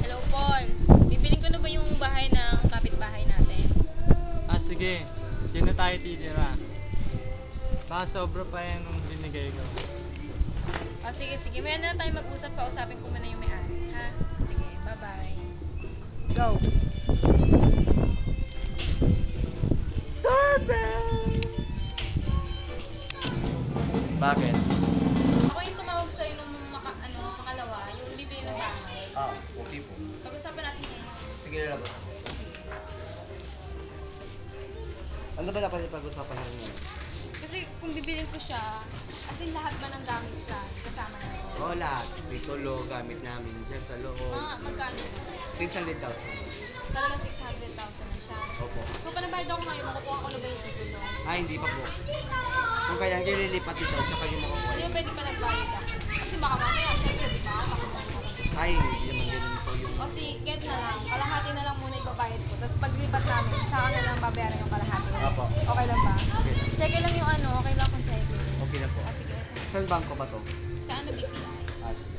M: Hello Paul. Bibiling ko na ba yung bahay ng kapitbahay natin?
A: Ah, sige. Diyan na tayo titira. Baka sobra pa yan nung binigay ko.
M: O sige. Maya na lang tayo mag-usap. Kausapin ko muna yung may-ari, ha? Sige, bye-bye.
B: Go.
L: Bakit?
M: Ako yung tumawag sa'yo nung makalawa, yung bibili ng bahay.
L: Ah, okay po.
M: Pag-usapan natin yun.
L: Sige na lang. Ano ba dapat ipag-usapan natin?
M: Kasi kung bibilin ko siya, as in lahat ba ng gamit ka, kasama na yun?
L: Oo, lahat. May tulo, gamit namin dyan sa loob.
M: Magkano?
L: 600,000.
M: Talagang 600,000 na siya.
L: Opo.
M: So, panabayad ako ngayon, makukuha ko na ba yung titulo?
L: Ah, hindi pa po. Kung kailan kayo lilipat dito, siya kayo makukuha.
M: Hindi mo pwede pa nagbayad ako. Kasi baka mamaya, syempre, di ba?
L: Ay, hindi naman ganun po yung...
M: O si get na lang, kalahati na lang muna ibabayad ko. Tapos paglipat namin, saka na lang babayaran yung kalahati.
L: Apo.
M: Okay lang ba?
L: Okay lang.
M: Check lang yung ano, okay lang kung check.
L: Okay lang po.
M: O sige.
L: Saan bangko ba to?
M: Sa ano, BPI?
L: Ah, sige.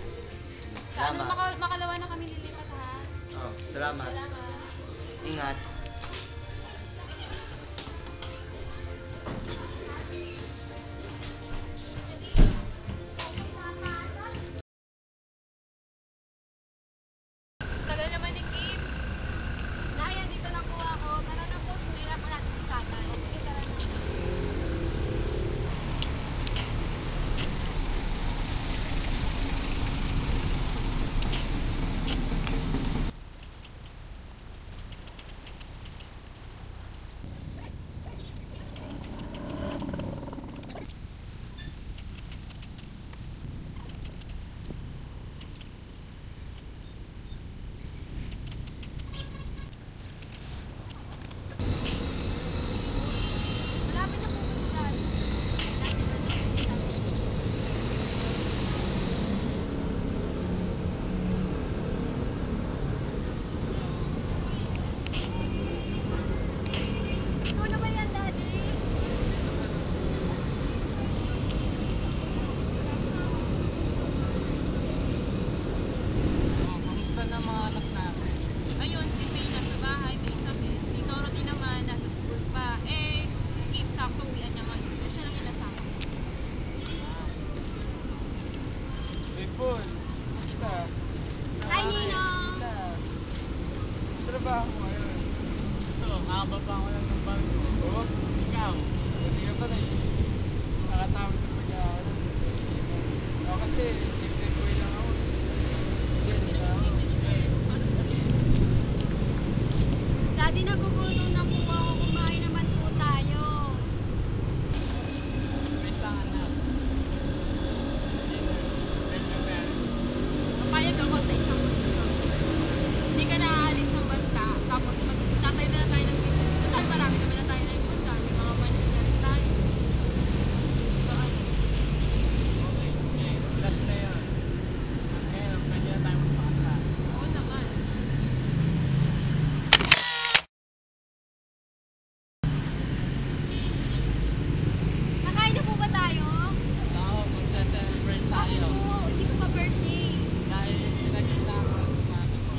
M: Sa ano, makalawa na kami lilipat ha?
L: Oh, salamat.
M: Salamat.
L: Ingat.
M: Tagal naman ni Kim. Naya, dito na kuha ko. Tara na po, sunduin pa natin si tatay. Sige, tara na.
E: Paul. Basta.
M: Hi, Ninong!
E: Trabaho mo ngayon. Ito, kakababa ko lang ng barko. Oo? Ikaw, hindi ka pa rin. Nakatawag ka pag-aaral. Ako kasi, simple boy lang ako. Yan, sila ako.
M: Daddy, nagugutom na po ako. Kumain naman po tayo.
E: Wait lang, anak.
M: Papayag ako sa isang kondisyon. Hindi ka naaalis ng bansa, tapos magtatay na tayo ng business. Total, marami naman na tayo na yung bansa. May mga money na rin tayo. So, ano?
E: Okay, sige. Last na yun. Ngayon, pwede na tayo magpakasal.
M: Oo naman. Nakain na po ba tayo?
E: Oo, magsa-celebrate tayo.
M: Oo, hindi ko pa birthday.
E: Dahil sinagot na ako ng mami ko.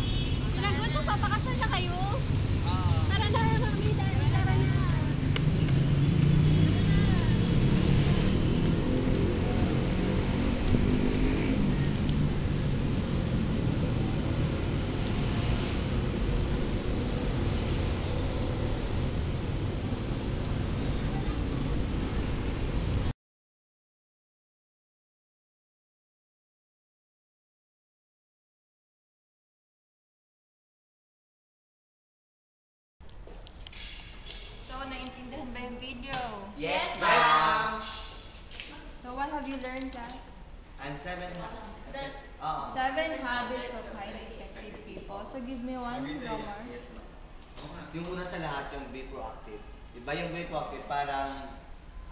M: Sinagot mo, papakasal na kayo?
E: Oo.
M: Tara na, mami, tara na.
B: So, naintindihan ba yung video?
L: Yes, ma'am.
B: So, what have you learned, class?
L: And 7
B: 7 habits of highly effective people. So, give me one, Romar.
L: Yung una sa lahat, yung be proactive. Diba yung be proactive, parang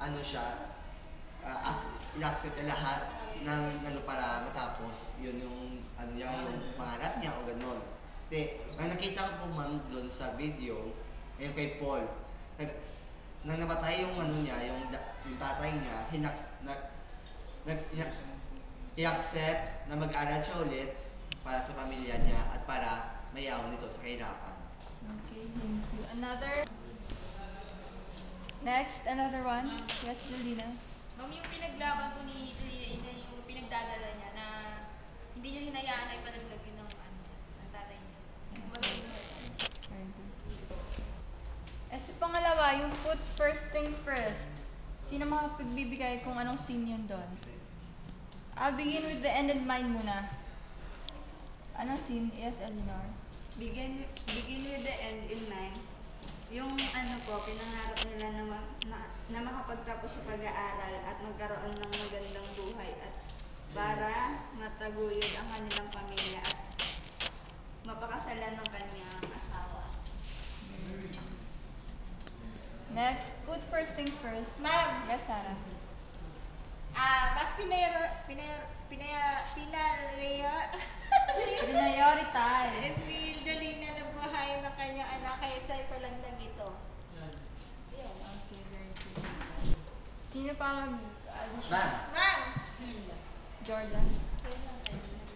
L: ano siya, i-accept niya lahat ng ano para matapos. Yun yung ano niya, yung pangarap niya o gano'n. Kasi, may nakita ko po ma'am doon sa video, yung kay Paul. Nang namatay yung ano niya, yung tatay niya, i-accept na mag-aral siya ulit para sa pamilya niya at para mayaw nito sa kahirapan.
B: Okay, thank you. Another? Next, another one. Yes, Julina.
M: Ma'am, yung pinaglaban ko ni Julina, yung pinagdadala niya na hindi niya hinayaan na ipadaglag yun ng tatay niya.
B: Very good. Sa pangalawa, yung put first things first. Sino makapagbibigay kung anong scene yun doon? I'll begin with the end in mind muna. Anong scene? Yes, Eleanor.
N: Begin with the end in mind. Yung ano po, pinangarap nila na makapagtapos sa pag-aaral at magkaroon ng magandang buhay at para mataguyod ang kanilang pamilya at mapakasalan ng kanyang asawa.
B: Next, put first things first.
N: Ma'am.
B: Yes, Sarah.
N: Mas
B: Prioritize.
N: ni Jolina na buhay ng kanyang anak kaysa ipalandag ito. Yun.
B: Okay, very good. Sino pa mag-addition?
N: Ma'am!
B: Jordan.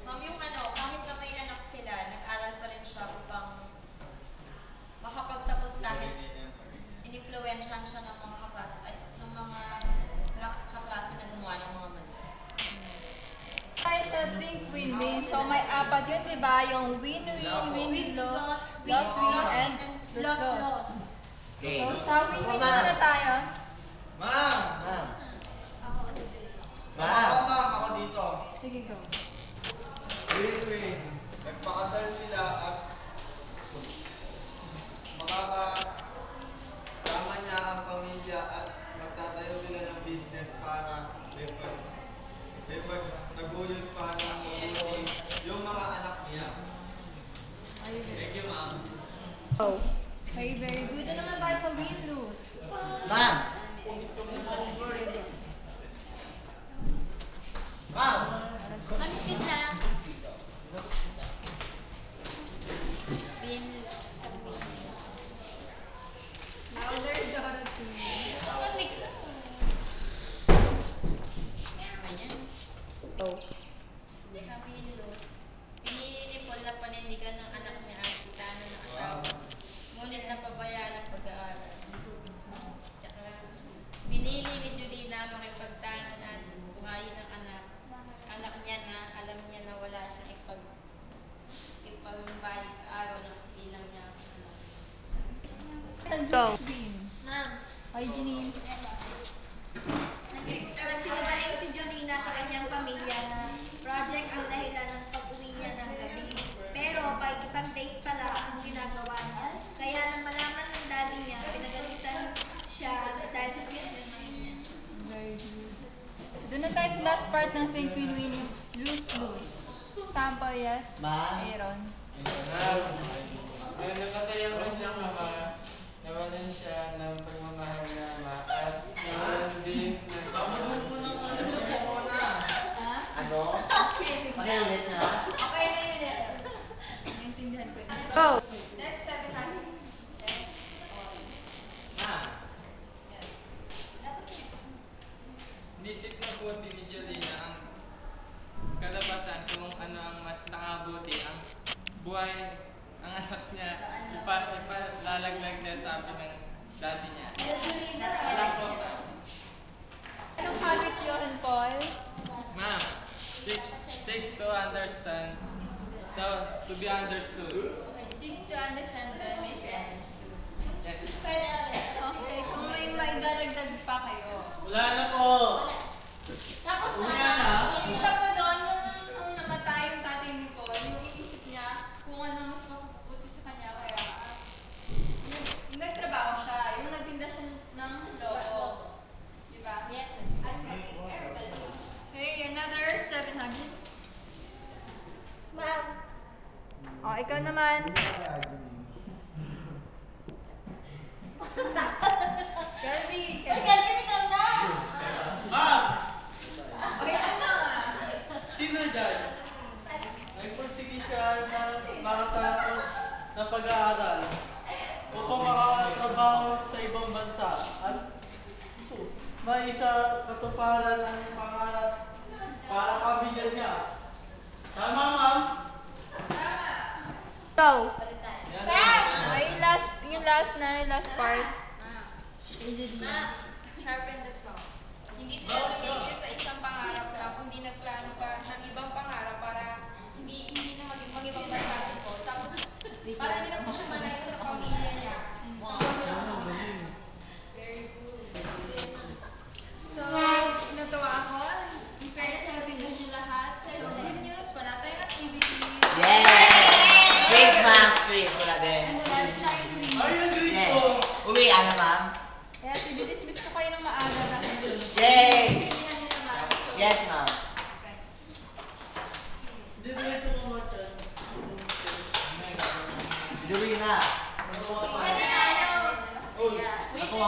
O: Ma'am, yung kahit na may anak sila, nag-aral pa rin siya upang makapagtapos kahit in-influensyahan siya ng mga kaklase na gumawa ng mga mali.
B: Guys, I think win-win. So, may apat yun, di ba? Yung win-win, loss, win, and loss.
L: Okay.
B: So, sa win-win na tayo.
E: Ma'am! Ako dito.
B: Sige, go.
E: Win-win. Nagpakasal sila at makakasama niya ang pamilya at magtatayo sila ng business para naguyod pa ng mabuti yung mga anak niya. Thank you, ma'am.
B: Oh. Okay, very good. Ano naman tayo sa win-lose?
L: Ma'am!
O: Ma'am, excuse na.
B: Louder, Dorothy.
O: Pinili ni Paul na panindigan ng anak niya ang plano ng asawa. Ngunit napabayaan ang pag-aaral. Tsaka, pinili ni Julina
B: Go.
O: Ma'am,
B: Hi, Janine.
O: nagsinungaling si Jonina sa kanyang pamilya na project ang dahilan ng pag-uwi niya ng gabi. Pero pakikipag-date pala ang ginagawa niya. Kaya nang malaman ng daddy niya, pinagalitan siya dahil sa pagsisinungaling niya.
B: Very good. Doon na tayo sa last part ng Think Win-Win, yung lose-lose. Sample, yes? Aaron.
E: Ayun, nakatayo rin lang ama. Nawalan siya ng pagmamahal na ama. At nawalan din ng
L: Ano?
B: Okay.
L: Pakiulit na.
B: Okay na yun eh. Naintindihan ko. Go! Next step, Haji.
E: Nisip na po ni Jolina ang kalabasan kung ano ang mas nakabuti ang buhay ng anak niya. Ipalalaglag niya sa amin ng dati niya. Alam ko, ma'am.
B: Anong habit yun, Paul?
E: Ma'am, seek to understand, to be understood.
B: Okay, seek to understand the misunderstood.
E: Yes.
B: Okay, kung may maidadagdag pa kayo.
G: Wala na po.
B: Tapos yung isa po doon, nung namatay yung tatay ni Paul, yung iisip niya kung ano mas mabuti sa kanya, kaya nagtrabaho siya, yung nagtinda siya ng loko. Diba?
O: Yes.
B: Okay, another 7 habits.
O: Ma'am.
B: Oh, ikaw naman. Kelvin!
O: Kelvin, ikaw na!
G: Ma'am!
B: Okay, ano?
G: Sino dyan? Nagpursige siya na makatapos na pag-aaral upang makakatrabaho sa ibang bansa at may isa katuparan ang pangarap para pamilya niya. Tama, ma'am?
B: Go!
G: Yan.
B: Okay, yung last part.
M: Ma'am, sharpen the saw. Hindi sila tumigil sa isang pangarap lang, kundi nagplano pa ng ibang pangarap para hindi na mag-ibang bansa si Paul. Tapos, para hindi na po siya malayo sa pamilya niya.
B: Very good. So, natuwa ako. In fairness, happy news yung lahat. So, good news, wala tayong activities.
L: Yes! Great, ma'am. Great. Wala din.
B: And wala din tayong green.
G: Ay, ang green
L: Yes.
G: ko!
L: Uwian na, ma'am.
B: Kaya dismiss ko kayo ng maaga dahil
L: Yay!
B: Hindi niyo naman. So,
L: Yes, ma'am.
B: okay.
G: Hindi na ito kumata.
L: Jolina.
B: Pwede tayo.
G: Ako,